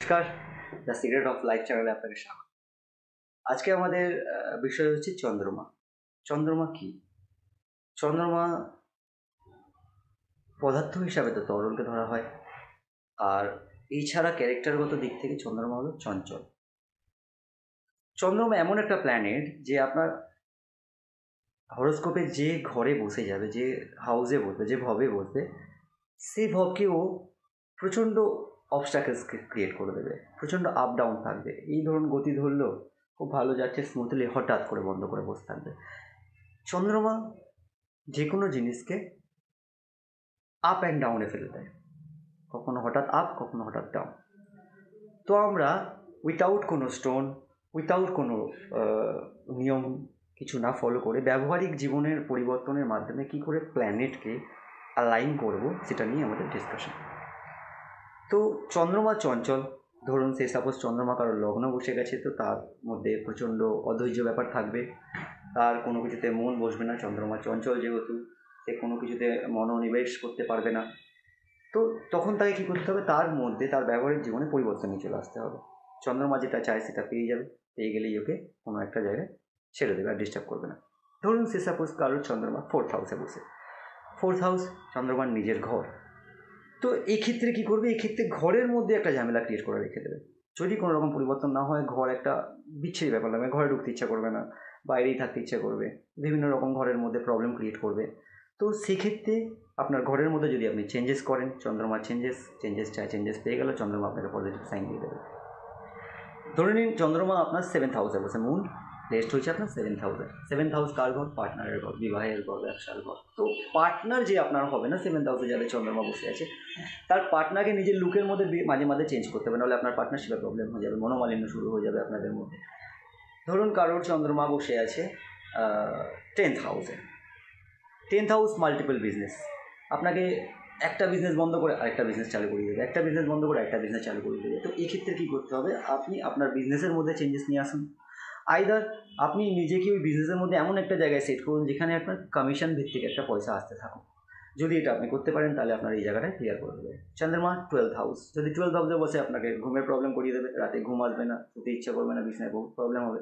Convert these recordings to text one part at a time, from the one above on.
নমস্কার, the secret of life চ্যানেলে আপনাকে স্বাগত। আজকে আমাদের বিষয় হচ্ছে চন্দ্রমা। চন্দ্রমা কি? চন্দ্রমা পদার্থ হিসাবে তো তরলকে ধরা হয়, আর এছাড়া ক্যারেক্টারগত দিক থেকে চন্দ্রমা হলো চঞ্চল। চন্দ্রমা এমন একটা প্ল্যানেট যে আপনার হরোস্কোপে যে ঘরে বসে যাবে, যে হাউসে বসবে, যে ভবে বসবে, সেই ভবকেও প্রচণ্ড অবস্ট্যাকলস ক্রিয়েট করে দেবে, প্রচণ্ড আপ ডাউন থাকবে। এই ধরুন গতি ধরলো, খুব ভালো যাচ্ছে স্মুথলি, হঠাৎ করে বন্ধ করে বসে থাকবে। চন্দ্রমা যে কোনো জিনিসকে আপ অ্যান্ড ডাউনে ফেলে দেয়, কখনো হঠাৎ আপ, কখনো হঠাৎ ডাউন। তো আমরা উইথাউট কোনো স্টোন, উইথাউট কোনো নিয়ম কিছু না ফলো করে ব্যবহারিক জীবনের পরিবর্তনের মাধ্যমে কী করে প্ল্যানেটকে অ্যালাইন করব, সেটা নিয়ে আমাদের ডিসকাশন। তো চন্দ্রমা চঞ্চল, ধরুন সে সাপোজ চন্দ্রমা কারোর লগ্ন বসে গেছে, তো তার মধ্যে প্রচণ্ড অধৈর্য ব্যাপার থাকবে, তার কোনো কিছুতে মন বসবে না। চন্দ্রমা চঞ্চল যেহেতু, সে কোনো কিছুতে মনোনিবেশ করতে পারবে না। তো তখন তাকে কী করতে হবে, তার মধ্যে তার ব্যবহারিক জীবনে পরিবর্তন নিয়ে চলে আসতে হবে। চন্দ্রমা যেটা চায় সেটা পেয়ে যাবে, পেয়ে গেলেই ওকে কোনো একটা জায়গায় ছেড়ে দেবে, আর ডিস্টার্ব করবে না। ধরুন সে সাপোজ কারোর চন্দ্রমা 4th হাউসে বসে, 4th হাউস চন্দ্রমার নিজের ঘর। তো এই ক্ষেত্রে কী করবে, এই ক্ষেত্রে ঘরের মধ্যে একটা ঝামেলা ক্রিয়েট করে রেখে দেবে। যদি কোনো রকম পরিবর্তন না হয়, ঘর একটা বিচ্ছিরি ব্যাপার লাগবে, ঘরে ঢুকতে ইচ্ছা করবে না, বাইরেই থাকতে ইচ্ছা করবে, বিভিন্ন রকম ঘরের মধ্যে প্রবলেম ক্রিয়েট করবে। তো সেক্ষেত্রে আপনার ঘরের মধ্যে যদি আপনি চেঞ্জেস করেন, চন্দ্রমা চেঞ্জেস চায়, চেঞ্জেস পেয়ে গেল, চন্দ্রমা আপনাকে পজিটিভ সাইন দিয়ে দেবে। ধরে নিন চন্দ্রমা আপনার 7th হাউসে বসে, মুন প্লেসড হয়েছে আপনার 7th হাউসে। 7th হাউস কার ঘর? পার্টনারের ঘর, বিবাহের ঘর, ব্যবসার ঘর। তো পার্টনার যে আপনার হবে না, 7th হাউসে যাদের চন্দ্রমা বসে আছে, তার পার্টনারকে নিজের লুকের মধ্যে মাঝে মাঝে চেঞ্জ করতে হবে, নাহলে আপনার পার্টনারশিপে প্রবলেম হয়ে যাবে, মনোমালিন্য শুরু হয়ে যাবে আপনাদের মধ্যে। ধরুন কারোর চন্দ্রমা বসে আছে 10th হাউসে। 10th হাউস মাল্টিপল বিজনেস, আপনাকে একটা বিজনেস বন্ধ করে আরেকটা বিজনেস চালু করে দেবে, একটা বিজনেস বন্ধ করে একটা বিজনেস চালু করে দেবে। তো এক্ষেত্রে কী করতে হবে, আপনি আপনার বিজনেসের মধ্যে চেঞ্জেস নিয়ে আসুন। আইদার আপনি নিজেকে ওই বিজনেসের মধ্যে এমন একটা জায়গায় সেট করুন যেখানে আপনার কমিশন ভিত্তিক একটা পয়সা আসতে থাকুক। যদি এটা আপনি করতে পারেন, তাহলে আপনার এই জায়গাটায় ক্লিয়ার করে দেবে। চন্দ্রমা 12th হাউস, যদি 12th হাউসে বসে আপনাকে ঘুমের প্রবলেম করিয়ে দেবে, রাতে ঘুম আসবে না, শুতে ইচ্ছা করবে না, বিছনায় বহুত প্রবলেম হবে।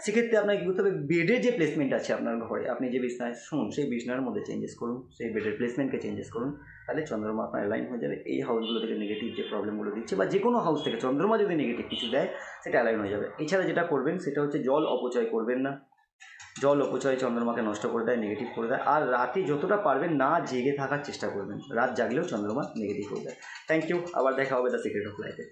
সেক্ষেত্রে আপনাকে কী করতে হবে, বেডের যে প্লেসমেন্ট আছে আপনার ঘরে, আপনি যে বিছনায় শুন, সেই বিছনার মধ্যে চেঞ্জেস করুন, সেই বেডের প্লেসমেন্টকে চেঞ্জেস করুন, তাহলে চন্দ্রমা আপনার অ্যালাইন হয়ে যাবে। এই হাউসগুলো থেকে নেগেটিভ যে প্রবলেমগুলো দিচ্ছে, বা যে কোনো হাউস থেকে চন্দ্রমা যদি নেগেটিভ কিছু দেয়, সেটা অ্যালাইন হয়ে যাবে। এছাড়া যেটা করবেন সেটা হচ্ছে জল অপচয় করবেন না। জল অপচয় চন্দ্রমাকে নষ্ট করে দেয়, নেগেটিভ করে দেয়। আর রাতে যতটা পারবেন না জেগে থাকার চেষ্টা করবেন, রাত জাগলেও চন্দ্রমা নেগেটিভ হয়ে যায়। থ্যাংক ইউ, আবার দেখা হবে দ্য সিক্রেট অফ লাইফে।